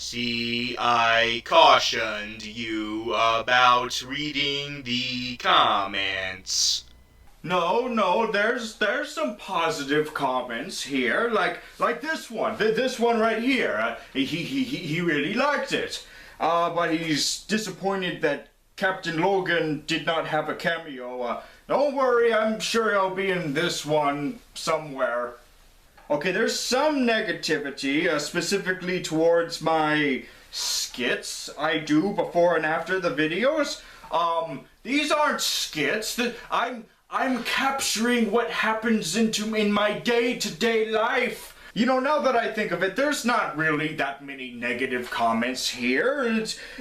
See, I cautioned you about reading the comments. No, there's some positive comments here, like this one, this one right here. He really liked it, but he's disappointed that Captain Logan did not have a cameo. Don't worry, I'm sure he'll be in this one somewhere. Okay, there's some negativity, specifically towards my skits I do before and after the videos. These aren't skits. I'm capturing what happens in my day-to-day life. You know, now that I think of it, there's not really that many negative comments here.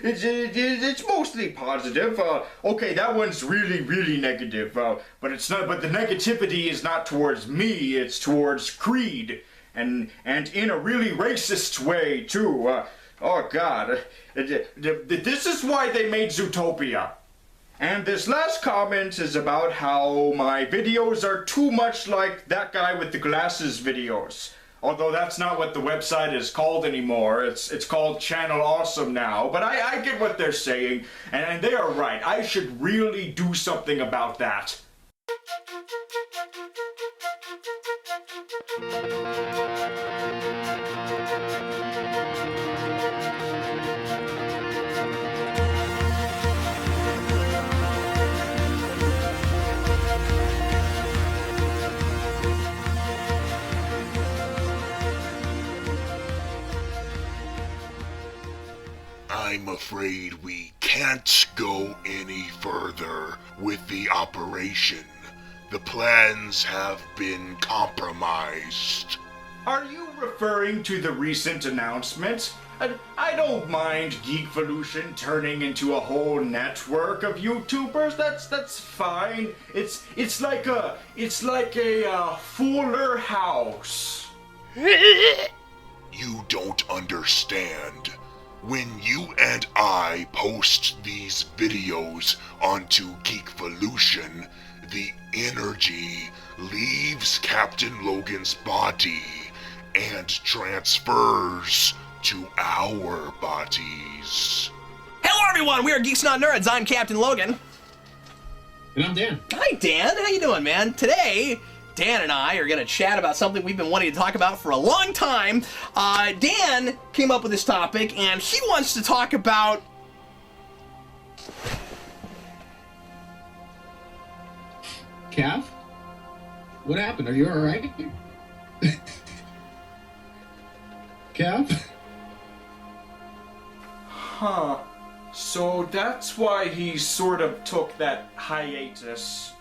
It's mostly positive. Okay, that one's really negative. But it's not. But the negativity is not towards me. It's towards Creed, and in a really racist way too. Oh God, this is why they made Zootopia. And this last comment is about how my videos are too much like that guy with the glasses videos. Although that's not what the website is called anymore. It's called Channel Awesome now. But I get what they're saying, and they are right. I should really do something about that. I'm afraid we can't go any further with the operation. The plans have been compromised. Are you referring to the recent announcement? I don't mind Geekvolution turning into a whole network of YouTubers. That's fine. It's like a Fuller House. You don't understand. When you and I post these videos onto Geekvolution, the energy leaves Captain Logan's body and transfers to our bodies. Hello everyone, we are Geeks Not Nerds. I'm Captain Logan. And I'm Dan. Hi Dan, how you doing, man? Today, Dan and I are going to chat about something we've been wanting to talk about for a long time. Dan came up with this topic, and he wants to talk about... Cav? What happened? Are you alright? Cav? Huh. So that's why he sort of took that hiatus.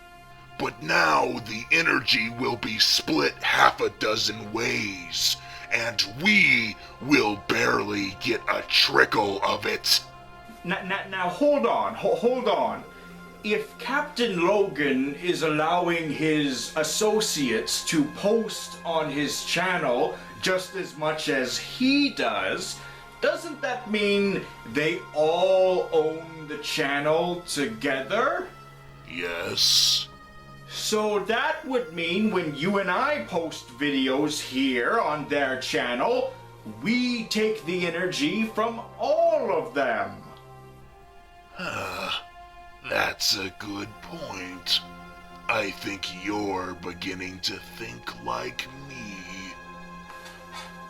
But now the energy will be split half a dozen ways, and we will barely get a trickle of it. Now hold on. If Captain Logan is allowing his associates to post on his channel just as much as he does, doesn't that mean they all own the channel together? Yes. So that would mean when you and I post videos here on their channel, we take the energy from all of them. That's a good point. I think you're beginning to think like me.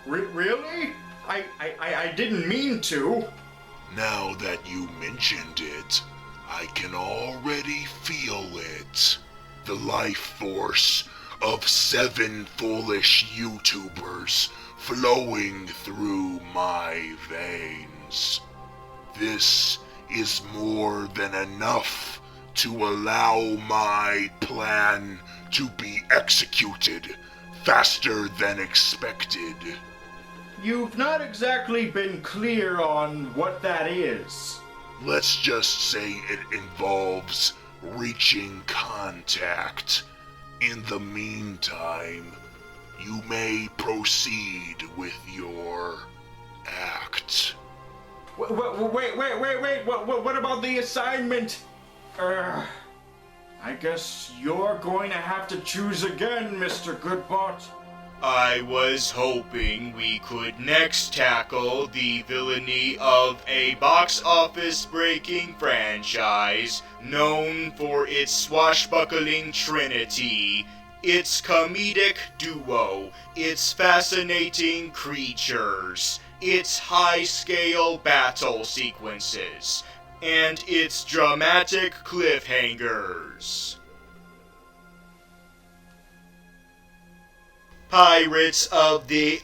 Really? I didn't mean to. Now that you mentioned it, I can already feel it. The life force of 7 foolish YouTubers flowing through my veins. This is more than enough to allow my plan to be executed faster than expected. You've not exactly been clear on what that is. Let's just say it involves reaching contact. In the meantime, you may proceed with your act. Wait, what about the assignment? I guess you're going to have to choose again, MrGoodBot. I was hoping we could next tackle the villainy of a box office breaking franchise known for its swashbuckling trinity, its comedic duo, its fascinating creatures, its high-scale battle sequences, and its dramatic cliffhangers. Pirates of the...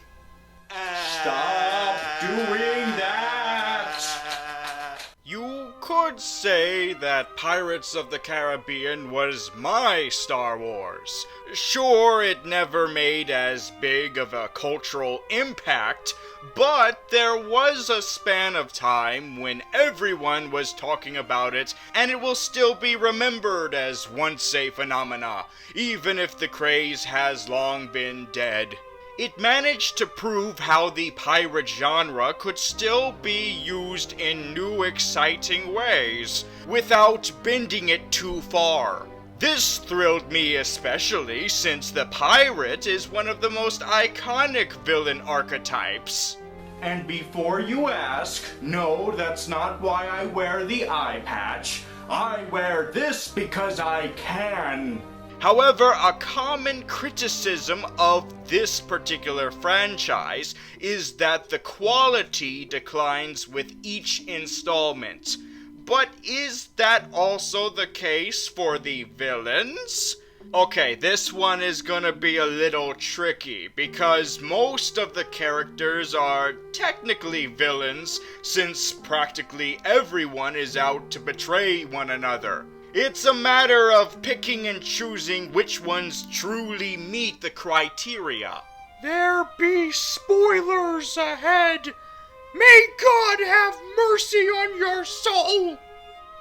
Stop doing that! You could say that Pirates of the Caribbean was my Star Wars. Sure, it never made as big of a cultural impact, but there was a span of time when everyone was talking about it, and it will still be remembered as once a phenomena, even if the craze has long been dead. It managed to prove how the pirate genre could still be used in new exciting ways, without bending it too far. This thrilled me especially since the pirate is one of the most iconic villain archetypes. And before you ask, no, that's not why I wear the eye patch. I wear this because I can. However, a common criticism of this particular franchise is that the quality declines with each installment. But is that also the case for the villains? Okay, this one is gonna be a little tricky, because most of the characters are technically villains, since practically everyone is out to betray one another. It's a matter of picking and choosing which ones truly meet the criteria. There be spoilers ahead. May God have mercy on your soul!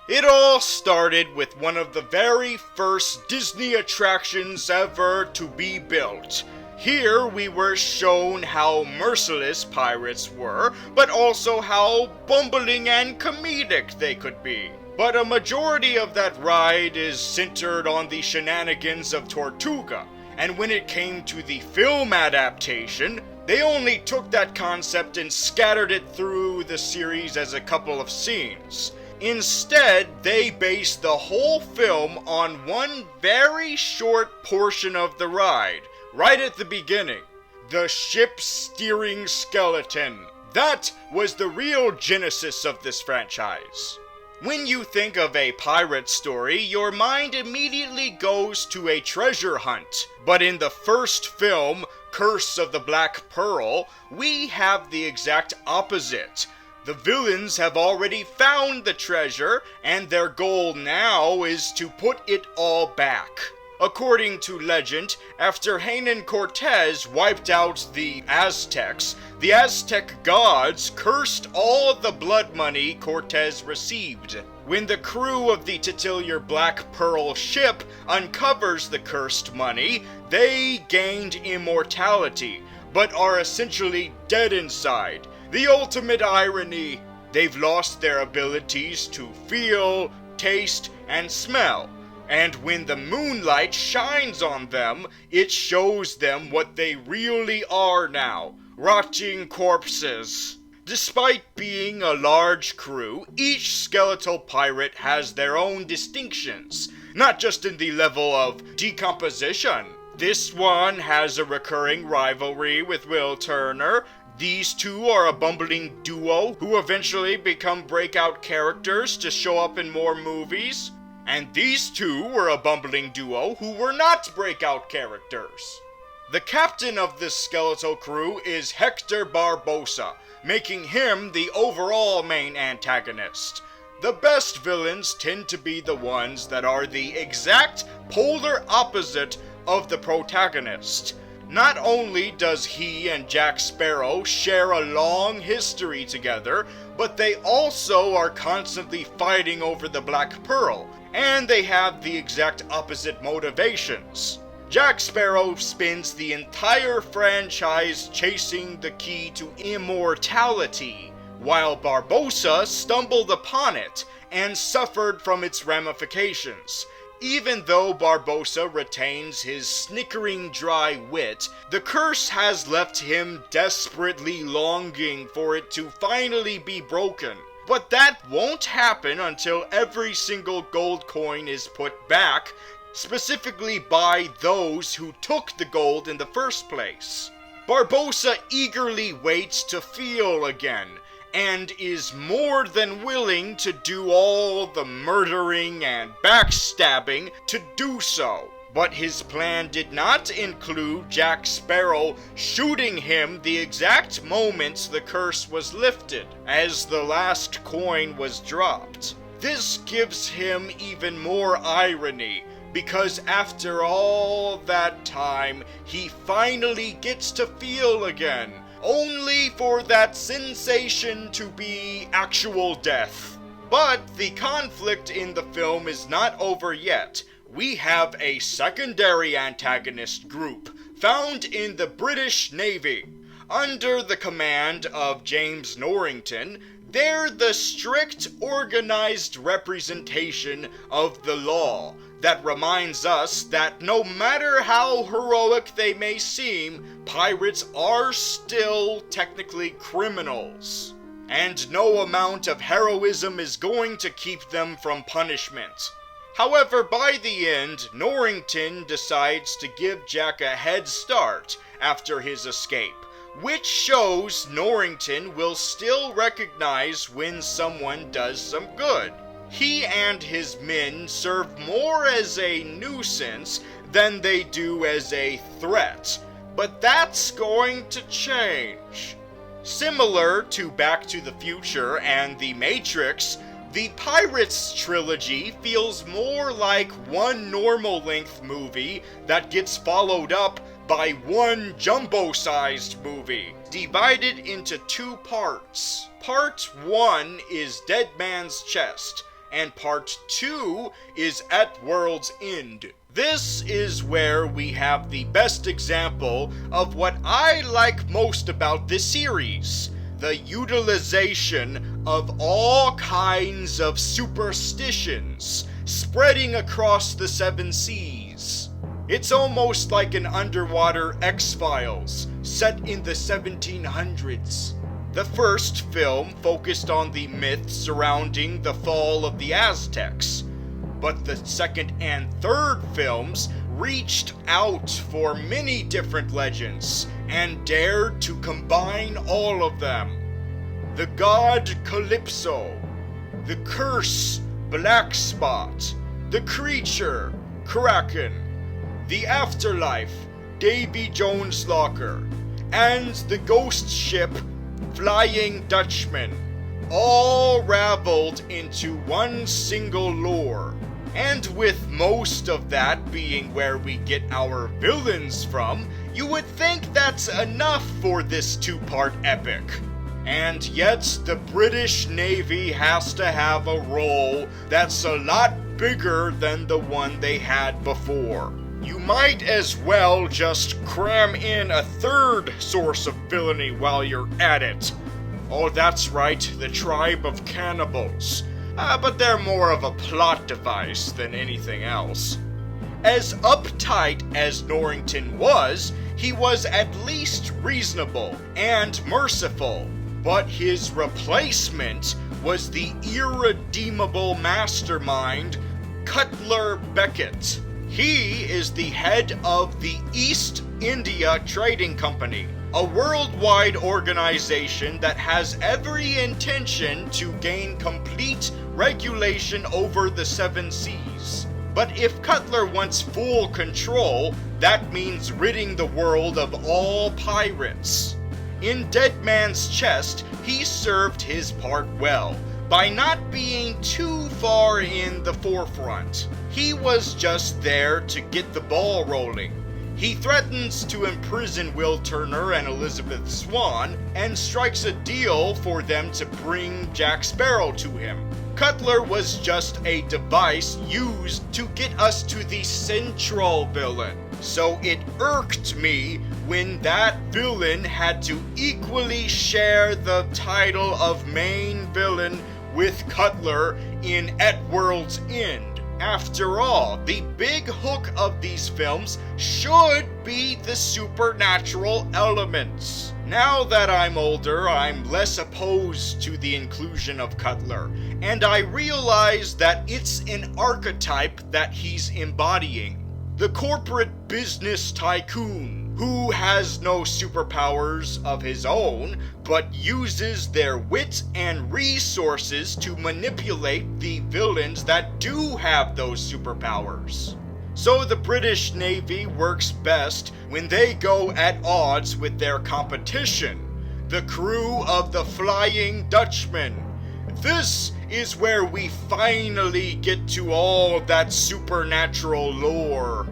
It all started with one of the very first Disney attractions ever to be built. Here we were shown how merciless pirates were, but also how bumbling and comedic they could be. But a majority of that ride is centered on the shenanigans of Tortuga, and when it came to the film adaptation, they only took that concept and scattered it through the series as a couple of scenes. Instead, they based the whole film on one very short portion of the ride, right at the beginning. The ship steering skeleton. That was the real genesis of this franchise. When you think of a pirate story, your mind immediately goes to a treasure hunt. But in the first film, Curse of the Black Pearl, we have the exact opposite. The villains have already found the treasure, and their goal now is to put it all back. According to legend, after Hernán Cortés wiped out the Aztecs gods cursed all the blood money Cortés received. When the crew of the titular Black Pearl ship uncovers the cursed money, they gained immortality, but are essentially dead inside. The ultimate irony, they've lost their abilities to feel, taste, and smell. And when the moonlight shines on them, it shows them what they really are now, rotting corpses. Despite being a large crew, each skeletal pirate has their own distinctions, not just in the level of decomposition. This one has a recurring rivalry with Will Turner. These two are a bumbling duo who eventually become breakout characters to show up in more movies. And these two were a bumbling duo who were not breakout characters. The captain of this skeletal crew is Hector Barbossa, making him the overall main antagonist. The best villains tend to be the ones that are the exact polar opposite of the protagonist. Not only does he and Jack Sparrow share a long history together, but they also are constantly fighting over the Black Pearl, and they have the exact opposite motivations. Jack Sparrow spends the entire franchise chasing the key to immortality, while Barbossa stumbled upon it and suffered from its ramifications. Even though Barbossa retains his snickering dry wit, the curse has left him desperately longing for it to finally be broken. But that won't happen until every single gold coin is put back, specifically by those who took the gold in the first place. Barbossa eagerly waits to feel again, and is more than willing to do all the murdering and backstabbing to do so. But his plan did not include Jack Sparrow shooting him the exact moment the curse was lifted, as the last coin was dropped. This gives him even more irony, because after all that time, he finally gets to feel again, only for that sensation to be actual death. But the conflict in the film is not over yet. We have a secondary antagonist group found in the British Navy. Under the command of James Norrington, they're the strict, organized representation of the law that reminds us that no matter how heroic they may seem, pirates are still technically criminals. And no amount of heroism is going to keep them from punishment. However, by the end, Norrington decides to give Jack a head start after his escape, which shows Norrington will still recognize when someone does some good. He and his men serve more as a nuisance than they do as a threat, but that's going to change. Similar to Back to the Future and The Matrix, the Pirates trilogy feels more like one normal-length movie that gets followed up by one jumbo-sized movie, divided into two parts. Part 1 is Dead Man's Chest, and Part 2 is At World's End. This is where we have the best example of what I like most about this series: the utilization of all kinds of superstitions spreading across the 7 seas. It's almost like an underwater X-Files set in the 1700s. The first film focused on the myth surrounding the fall of the Aztecs, but the second and third films reached out for many different legends and dared to combine all of them. The god Calypso, the curse Black Spot, the creature Kraken, the afterlife Davy Jones' Locker, and the ghost ship Flying Dutchman, all raveled into one single lore. And with most of that being where we get our villains from, you would think that's enough for this 2-part epic. And yet, the British Navy has to have a role that's a lot bigger than the one they had before. You might as well just cram in a third source of villainy while you're at it. Oh, that's right, the tribe of cannibals. But they're more of a plot device than anything else. As uptight as Norrington was, he was at least reasonable and merciful. But his replacement was the irredeemable mastermind, Cutler Beckett. He is the head of the East India Trading Company, a worldwide organization that has every intention to gain complete regulation over the 7 seas. But if Cutler wants full control, that means ridding the world of all pirates. In Dead Man's Chest, he served his part well, by not being too far in the forefront. He was just there to get the ball rolling. He threatens to imprison Will Turner and Elizabeth Swann, and strikes a deal for them to bring Jack Sparrow to him. Cutler was just a device used to get us to the central villain. So it irked me when that villain had to equally share the title of main villain with Cutler in At World's End. After all, the big hook of these films should be the supernatural elements. Now that I'm older, I'm less opposed to the inclusion of Cutler, and I realize that it's an archetype that he's embodying. The corporate business tycoon, who has no superpowers of his own, but uses their wit and resources to manipulate the villains that do have those superpowers. So the British Navy works best when they go at odds with their competition, the crew of the Flying Dutchman. This is where we finally get to all that supernatural lore.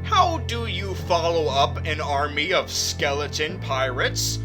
How do you follow up an army of skeleton pirates?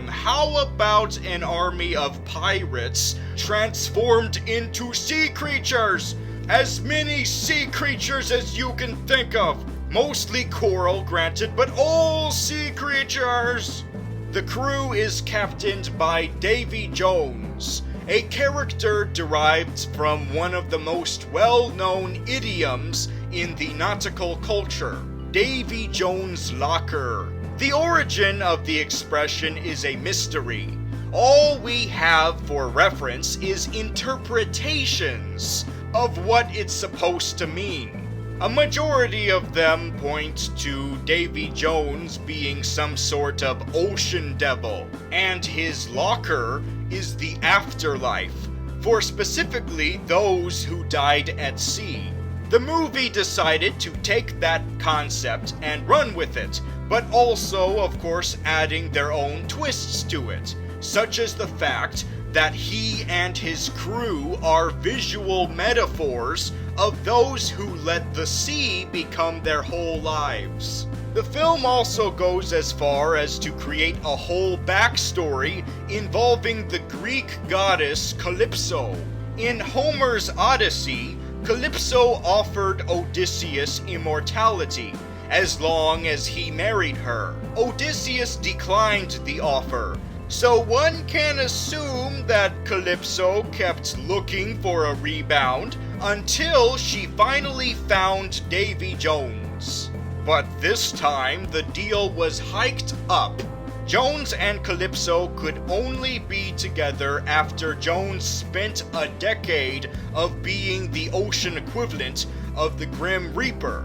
How about an army of pirates transformed into sea creatures? As many sea creatures as you can think of. Mostly coral, granted, but all sea creatures. The crew is captained by Davy Jones, a character derived from one of the most well-known idioms in the nautical culture, Davy Jones' locker. The origin of the expression is a mystery. All we have for reference is interpretations of what it's supposed to mean. A majority of them point to Davy Jones being some sort of ocean devil, and his locker is the afterlife, for specifically those who died at sea. The movie decided to take that concept and run with it, but also, of course, adding their own twists to it, such as the fact that he and his crew are visual metaphors of those who let the sea become their whole lives. The film also goes as far as to create a whole backstory involving the Greek goddess Calypso. In Homer's Odyssey, Calypso offered Odysseus immortality, as long as he married her. Odysseus declined the offer, so one can assume that Calypso kept looking for a rebound until she finally found Davy Jones. But this time, the deal was hiked up. Jones and Calypso could only be together after Jones spent a decade of being the ocean equivalent of the Grim Reaper.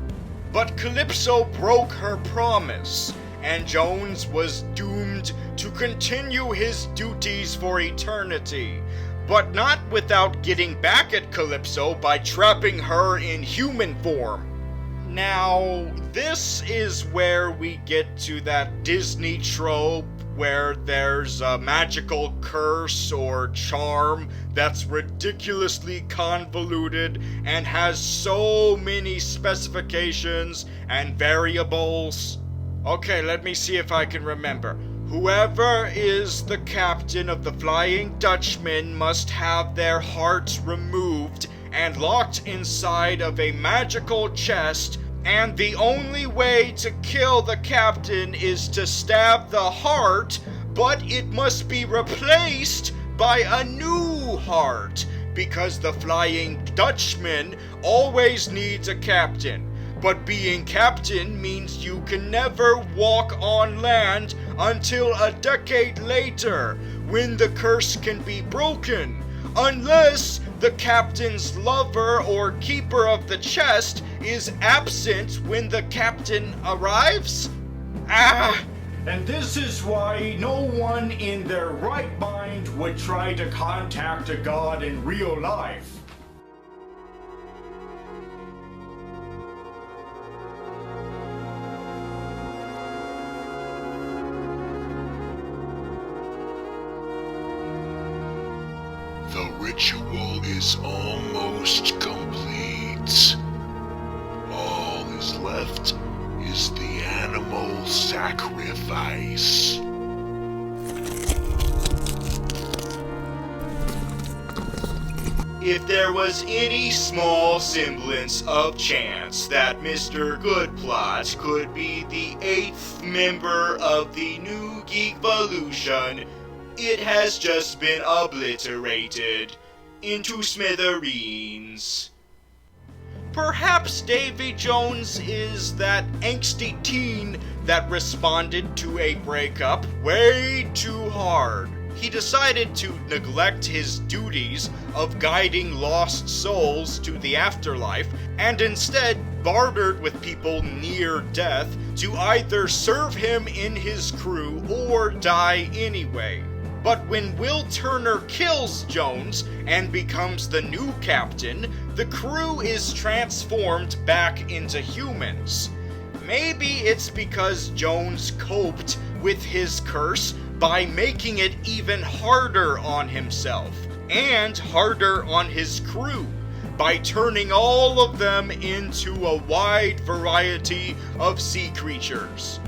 But Calypso broke her promise, and Jones was doomed to continue his duties for eternity, but not without getting back at Calypso by trapping her in human form. Now, this is where we get to that Disney trope where there's a magical curse or charm that's ridiculously convoluted and has so many specifications and variables. Okay, let me see if I can remember. Whoever is the captain of the Flying Dutchman must have their hearts removed and locked inside of a magical chest, and the only way to kill the captain is to stab the heart, but it must be replaced by a new heart, because the Flying Dutchman always needs a captain. But being captain means you can never walk on land until a decade later, when the curse can be broken, unless the captain's lover or keeper of the chest is absent when the captain arrives? And this is why no one in their right mind would try to contact a god in real life. The ritual is almost complete. All is left is the animal sacrifice. If there was any small semblance of chance that Mr. GoodPlot could be the 8th member of the new Geekvolution, it has just been obliterated into smithereens. Perhaps Davy Jones is that angsty teen that responded to a breakup way too hard. He decided to neglect his duties of guiding lost souls to the afterlife and instead bartered with people near death to either serve him in his crew or die anyway. But when Will Turner kills Jones and becomes the new captain, the crew is transformed back into humans. Maybe it's because Jones coped with his curse by making it even harder on himself and harder on his crew by turning all of them into a wide variety of sea creatures.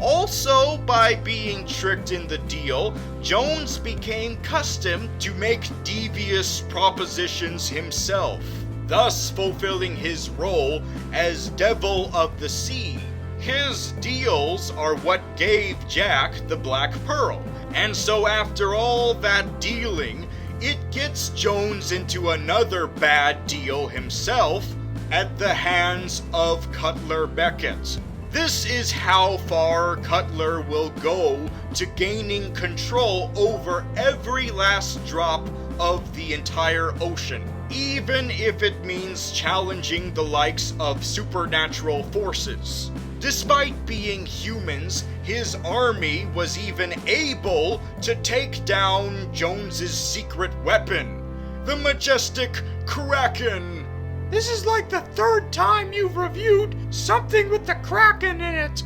Also, by being tricked in the deal, Jones became accustomed to make devious propositions himself, thus fulfilling his role as Devil of the Sea. His deals are what gave Jack the Black Pearl, and so after all that dealing, it gets Jones into another bad deal himself at the hands of Cutler Beckett. This is how far Cutler will go to gaining control over every last drop of the entire ocean, even if it means challenging the likes of supernatural forces. Despite being humans, his army was even able to take down Jones's secret weapon, the majestic Kraken. This is like the third time you've reviewed something with the Kraken in it.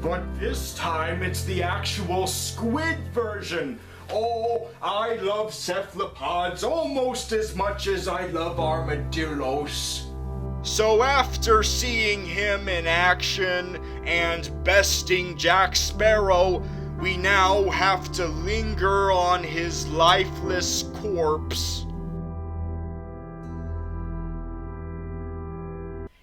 But this time it's the actual squid version. Oh, I love cephalopods almost as much as I love armadillos. So after seeing him in action and besting Jack Sparrow, we now have to linger on his lifeless corpse.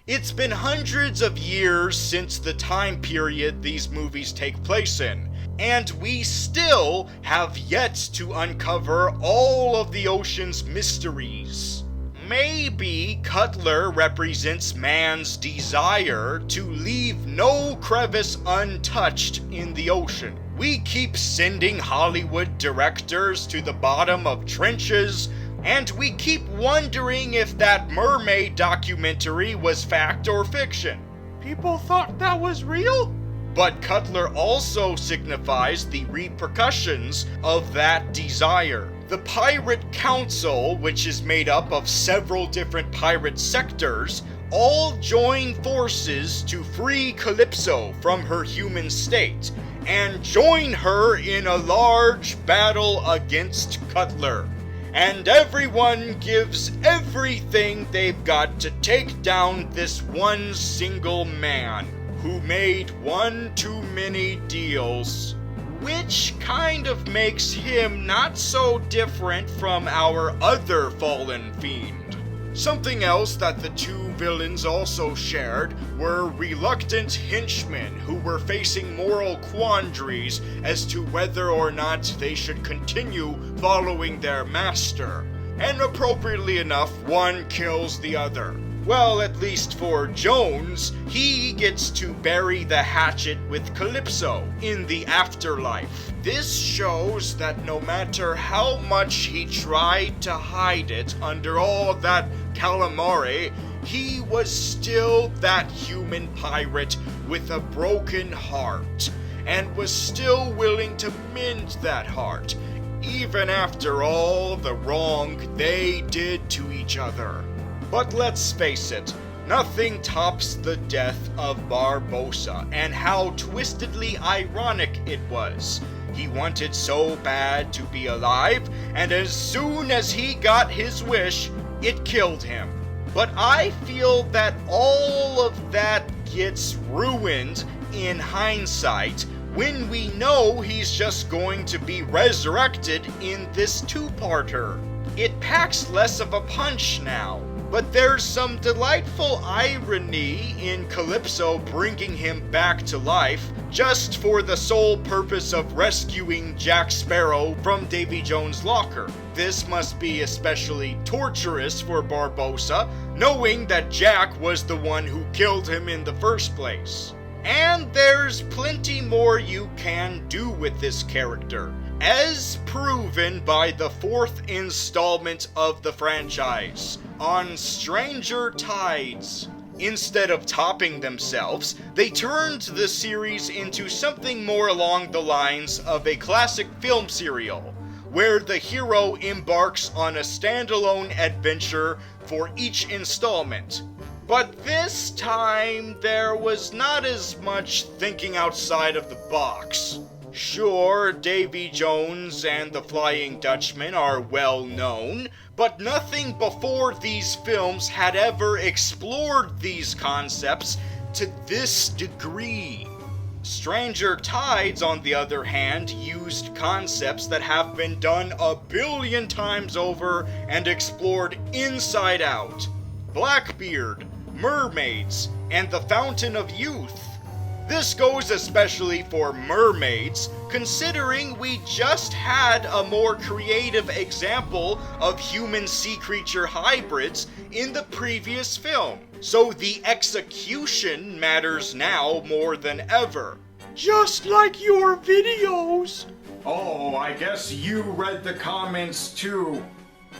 It's been hundreds of years since the time period these movies take place in, and we still have yet to uncover all of the ocean's mysteries. Maybe Cutler represents man's desire to leave no crevice untouched in the ocean. We keep sending Hollywood directors to the bottom of trenches, and we keep wondering if that mermaid documentary was fact or fiction. People thought that was real? But Cutler also signifies the repercussions of that desire. The Pirate Council, which is made up of several different pirate sectors, all join forces to free Calypso from her human state and join her in a large battle against Cutler. And everyone gives everything they've got to take down this one single man who made one too many deals. Which kind of makes him not so different from our other fallen fiend. Something else that the two villains also shared were reluctant henchmen who were facing moral quandaries as to whether or not they should continue following their master. And appropriately enough, one kills the other. Well, at least for Jones, he gets to bury the hatchet with Calypso in the afterlife. This shows that no matter how much he tried to hide it under all that calamari, he was still that human pirate with a broken heart, and was still willing to mend that heart, even after all the wrong they did to each other. But let's face it, nothing tops the death of Barbossa and how twistedly ironic it was. He wanted so bad to be alive, and as soon as he got his wish, it killed him. But I feel that all of that gets ruined in hindsight when we know he's just going to be resurrected in this two-parter. It packs less of a punch now. But there's some delightful irony in Calypso bringing him back to life just for the sole purpose of rescuing Jack Sparrow from Davy Jones' locker. This must be especially torturous for Barbossa, knowing that Jack was the one who killed him in the first place. And there's plenty more you can do with this character, as proven by the fourth installment of the franchise, on Stranger Tides. Instead of topping themselves, they turned the series into something more along the lines of a classic film serial, where the hero embarks on a standalone adventure for each installment. But this time, there was not as much thinking outside of the box. Sure, Davy Jones and the Flying Dutchman are well known, but nothing before these films had ever explored these concepts to this degree. Stranger Tides, on the other hand, used concepts that have been done a billion times over and explored inside out. Blackbeard, mermaids, and the Fountain of Youth. This goes especially for mermaids, considering we just had a more creative example of human sea creature hybrids in the previous film, so the execution matters now more than ever. Just like your videos. Oh, I guess you read the comments too.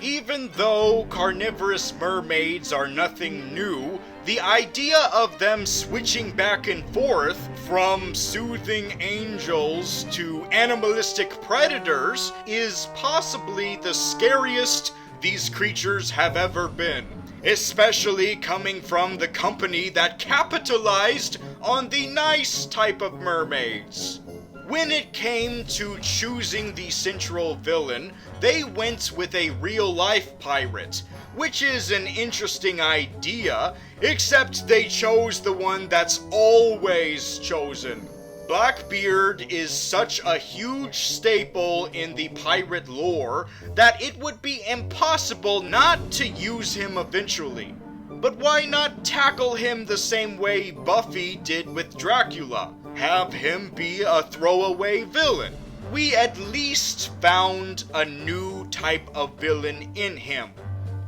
Even though carnivorous mermaids are nothing new, the idea of them switching back and forth from soothing angels to animalistic predators is possibly the scariest these creatures have ever been, especially coming from the company that capitalized on the nice type of mermaids. When it came to choosing the central villain, they went with a real-life pirate, which is an interesting idea, except they chose the one that's always chosen. Blackbeard is such a huge staple in the pirate lore that it would be impossible not to use him eventually. But why not tackle him the same way Buffy did with Dracula? Have him be a throwaway villain. We at least found a new type of villain in him.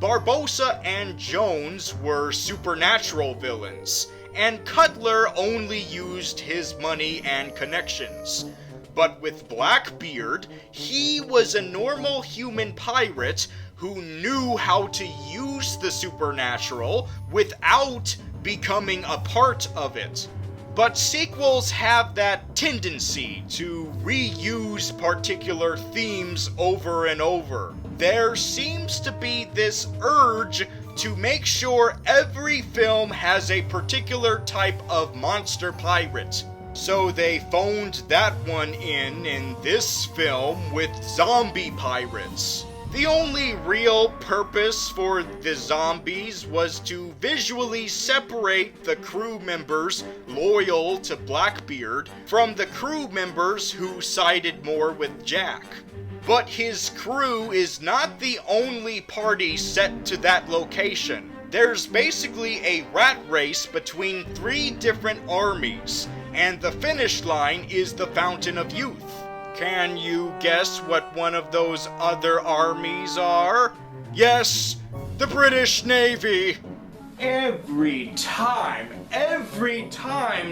Barbossa and Jones were supernatural villains, and Cutler only used his money and connections. But with Blackbeard, he was a normal human pirate who knew how to use the supernatural without becoming a part of it. But sequels have that tendency to reuse particular themes over and over. There seems to be this urge to make sure every film has a particular type of monster pirate. So they phoned that one in this film with zombie pirates. The only real purpose for the zombies was to visually separate the crew members loyal to Blackbeard from the crew members who sided more with Jack. But his crew is not the only party set to that location. There's basically a rat race between 3 different armies, and the finish line is the Fountain of Youth. Can you guess what one of those other armies are? Yes, the British Navy. Every time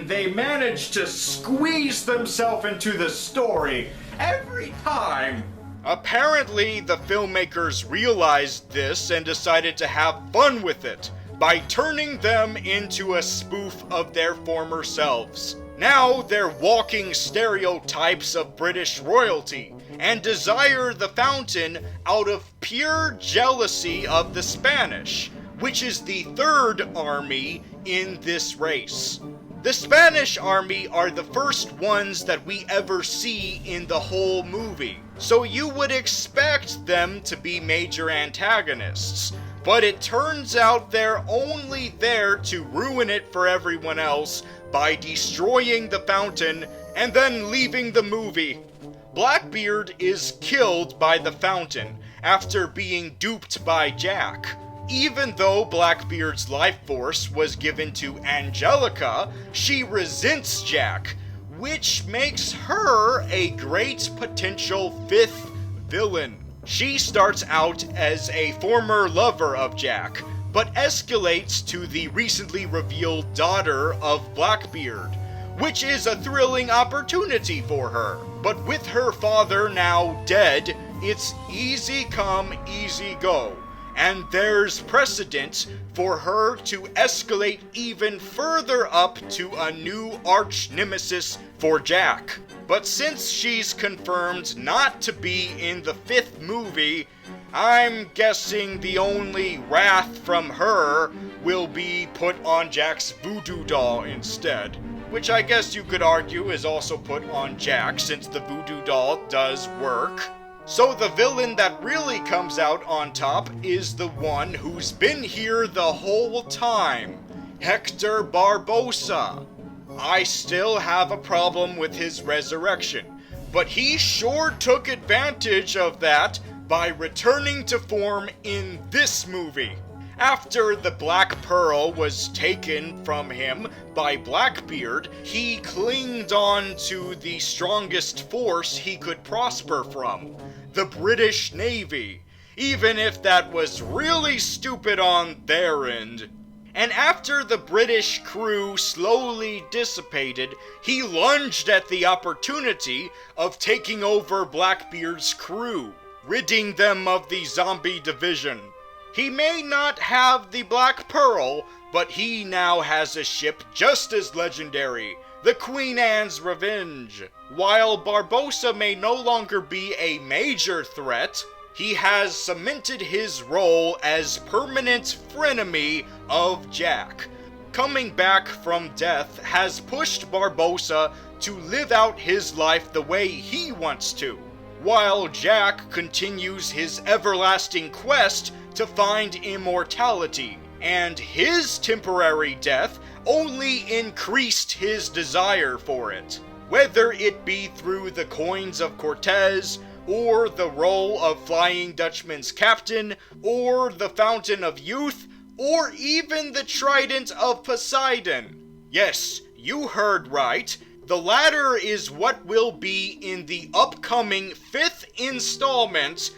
they manage to squeeze themselves into the story. Every time. Apparently, the filmmakers realized this and decided to have fun with it by turning them into a spoof of their former selves. Now they're walking stereotypes of British royalty and desire the fountain out of pure jealousy of the Spanish, which is the 3rd army in this race. The Spanish army are the first ones that we ever see in the whole movie, so you would expect them to be major antagonists. But it turns out they're only there to ruin it for everyone else by destroying the fountain and then leaving the movie. Blackbeard is killed by the fountain after being duped by Jack. Even though Blackbeard's life force was given to Angelica, she resents Jack, which makes her a great potential fifth villain. She starts out as a former lover of Jack, but escalates to the recently revealed daughter of Blackbeard, which is a thrilling opportunity for her. But with her father now dead, it's easy come, easy go. And there's precedent for her to escalate even further up to a new arch nemesis for Jack. But since she's confirmed not to be in the fifth movie, I'm guessing the only wrath from her will be put on Jack's voodoo doll instead. Which I guess you could argue is also put on Jack, since the voodoo doll does work. So the villain that really comes out on top is the one who's been here the whole time, Hector Barbossa. I still have a problem with his resurrection, but he sure took advantage of that by returning to form in this movie. After the Black Pearl was taken from him by Blackbeard, he clinged on to the strongest force he could prosper from, the British Navy, even if that was really stupid on their end. And after the British crew slowly dissipated, he lunged at the opportunity of taking over Blackbeard's crew, ridding them of the zombie division. He may not have the Black Pearl, but he now has a ship just as legendary, the Queen Anne's Revenge. While Barbossa may no longer be a major threat, he has cemented his role as permanent frenemy of Jack. Coming back from death has pushed Barbossa to live out his life the way he wants to, while Jack continues his everlasting quest to find immortality, and his temporary death only increased his desire for it. Whether it be through the coins of Cortez, or the role of Flying Dutchman's captain, or the Fountain of Youth, or even the Trident of Poseidon. Yes, you heard right. The latter is what will be in the upcoming 5th installment,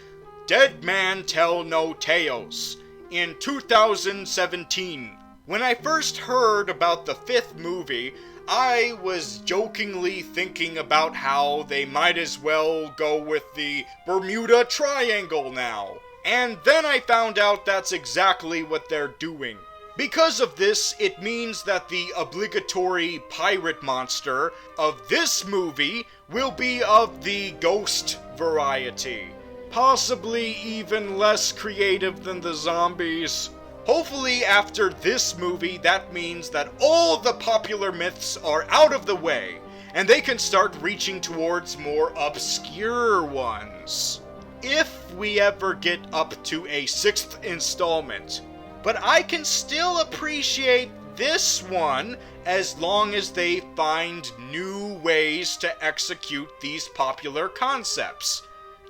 Dead Man Tell No Tales, in 2017. When I first heard about the 5th movie, I was jokingly thinking about how they might as well go with the Bermuda Triangle now. And then I found out that's exactly what they're doing. Because of this, it means that the obligatory pirate monster of this movie will be of the ghost variety. Possibly even less creative than the zombies. Hopefully after this movie, that means that all the popular myths are out of the way, and they can start reaching towards more obscure ones. If we ever get up to a 6th installment. But I can still appreciate this one as long as they find new ways to execute these popular concepts.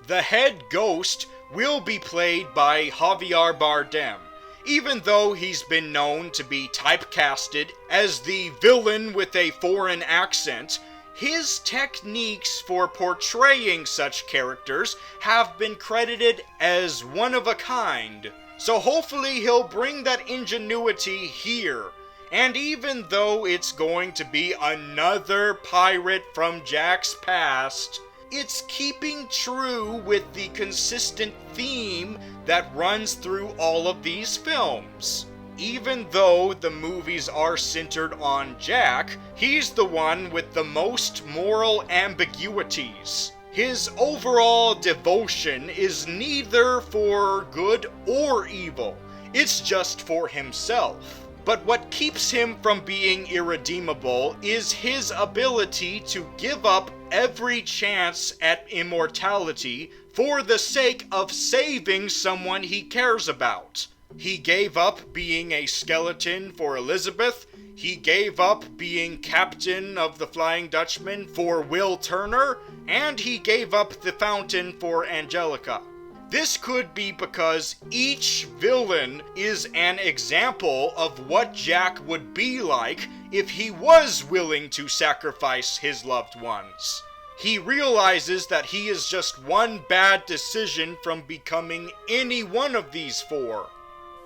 The head ghost will be played by Javier Bardem, even though he's been known to be typecasted as the villain with a foreign accent. His techniques for portraying such characters have been credited as one of a kind, so hopefully he'll bring that ingenuity here. And even though it's going to be another pirate from Jack's past, it's keeping true with the consistent theme that runs through all of these films. Even though the movies are centered on Jack, he's the one with the most moral ambiguities. His overall devotion is neither for good or evil, it's just for himself. But what keeps him from being irredeemable is his ability to give up every chance at immortality for the sake of saving someone he cares about. He gave up being a skeleton for Elizabeth. He gave up being captain of the Flying Dutchman for Will Turner. And he gave up the fountain for Angelica. This could be because each villain is an example of what Jack would be like if he was willing to sacrifice his loved ones. He realizes that he is just one bad decision from becoming any one of these four.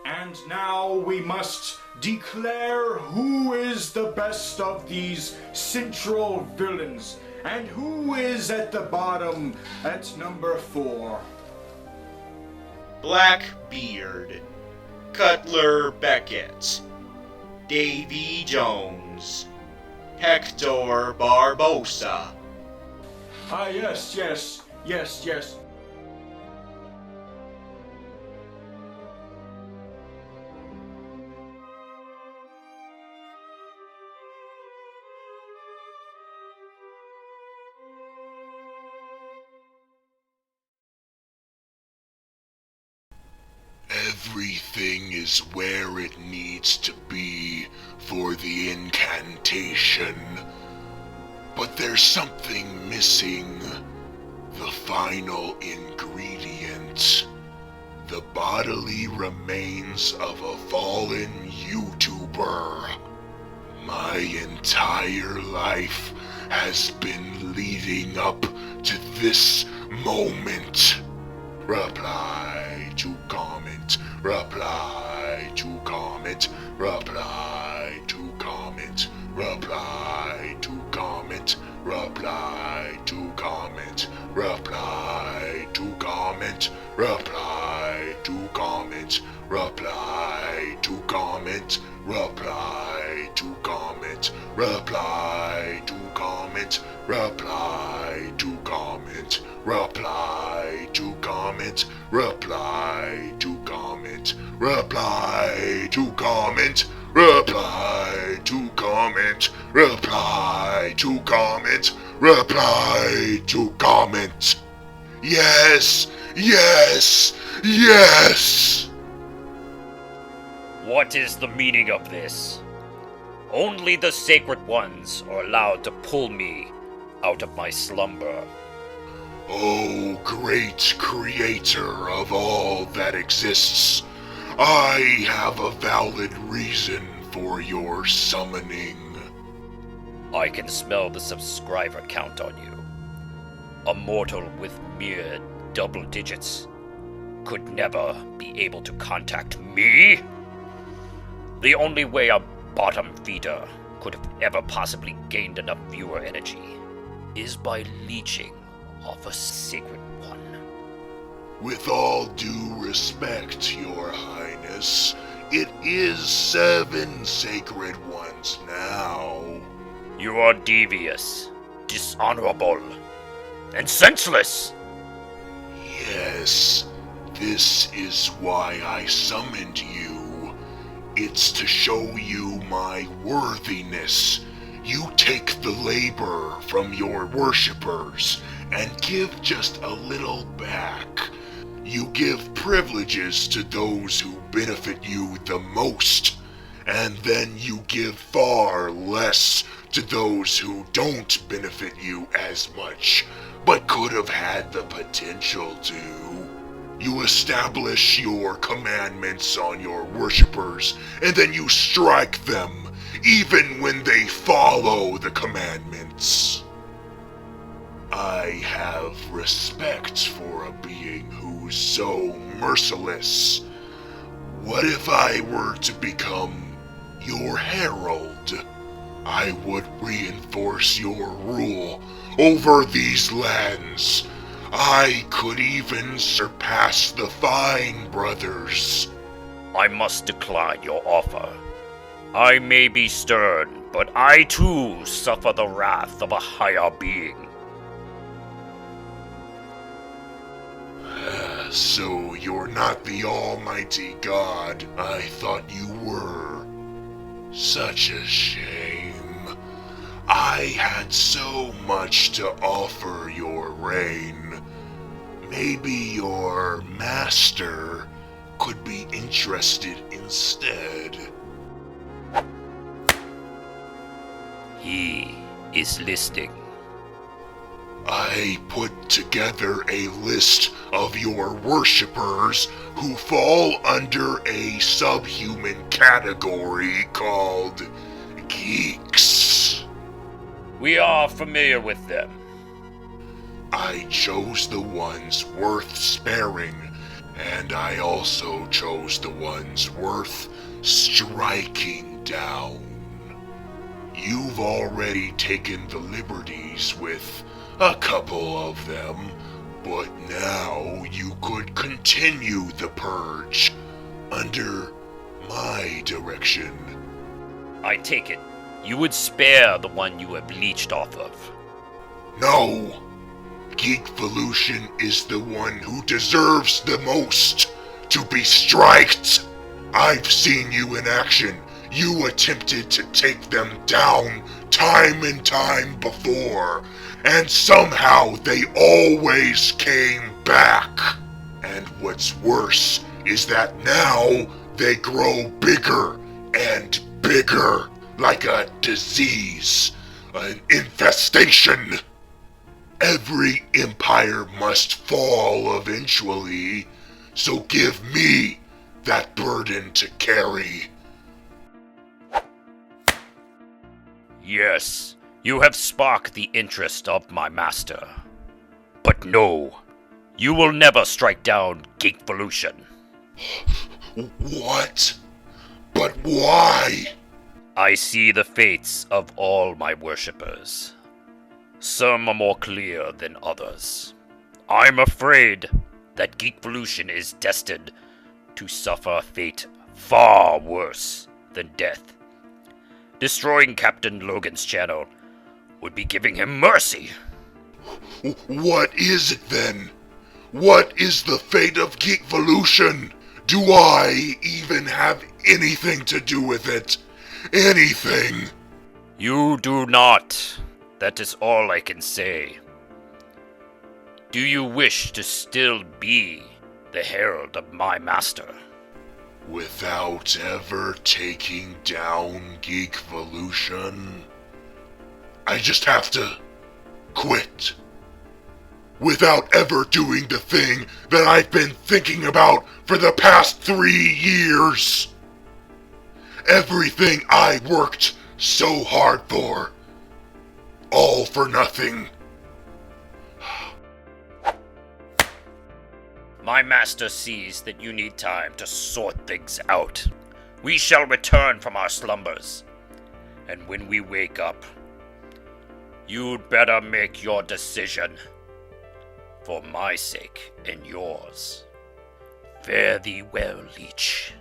And now we must declare who is the best of these central villains, and who is at the bottom at number 4. Blackbeard, Cutler Beckett, Davy Jones, Hector Barbossa. Yes. Everything is where it needs to be for the incantation. But there's something missing. The final ingredient. The bodily remains of a fallen YouTuber. My entire life has been leading up to this moment. Reply to comment. Reply to comment. Reply to comment. Reply to comment. Reply to comment. Reply to comment. Reply to comment. Reply to comment. Reply to comment. Reply to comment. Reply to comment. Reply to comment. Reply to comment. Reply to comment. Reply to comment. Reply to comment. Reply to comment. Yes. What is the meaning of this? Only the sacred ones are allowed to pull me out of my slumber. O great creator of all that exists, I have a valid reason for your summoning. I can smell the subscriber count on you. A mortal with mere double digits could never be able to contact me. The only way a bottom feeder could have ever possibly gained enough viewer energy is by leeching off a sacred one. With all due respect, Your Highness, it is 7 sacred ones now. You are devious, dishonorable, and senseless! Yes, this is why I summoned you. It's to show you my worthiness. You take the labor from your worshippers and give just a little back. You give privileges to those who benefit you the most, and then you give far less to those who don't benefit you as much, but could have had the potential to. You establish your commandments on your worshippers, and then you strike them, even when they follow the commandments. I have respect for a being who's so merciless. What if I were to become your herald? I would reinforce your rule over these lands. I could even surpass the Fine Brothers. I must decline your offer. I may be stern, but I too suffer the wrath of a higher being. So you're not the almighty god I thought you were. Such a shame. I had so much to offer your reign. Maybe your master could be interested instead. He is listening. I put together a list of your worshippers who fall under a subhuman category called geeks. We are familiar with them. I chose the ones worth sparing, and I also chose the ones worth striking down. You've already taken the liberties with a couple of them, but now you could continue the purge under my direction. I take it, you would spare the one you have leeched off of. No! Geekvolution is the one who deserves the most to be striked! I've seen you in action. You attempted to take them down time and time before, and somehow they always came back. And what's worse is that now they grow bigger and bigger, like a disease, an infestation. Every empire must fall eventually, so give me that burden to carry. Yes, you have sparked the interest of my master. But no, you will never strike down Geekvolution. What? But why? I see the fates of all my worshippers. Some are more clear than others. I'm afraid that Geekvolution is destined to suffer a fate far worse than death. Destroying Captain Logan's channel would be giving him mercy. What is it then? What is the fate of Geekvolution? Do I even have anything to do with it? Anything? You do not. That is all I can say. Do you wish to still be the herald of my master? Without ever taking down Geekvolution? I just have to quit. Without ever doing the thing that I've been thinking about for the past 3 years. Everything I worked so hard for. All for nothing. My master sees that you need time to sort things out. We shall return from our slumbers. And when we wake up, you'd better make your decision. For my sake and yours. Fare thee well, leech.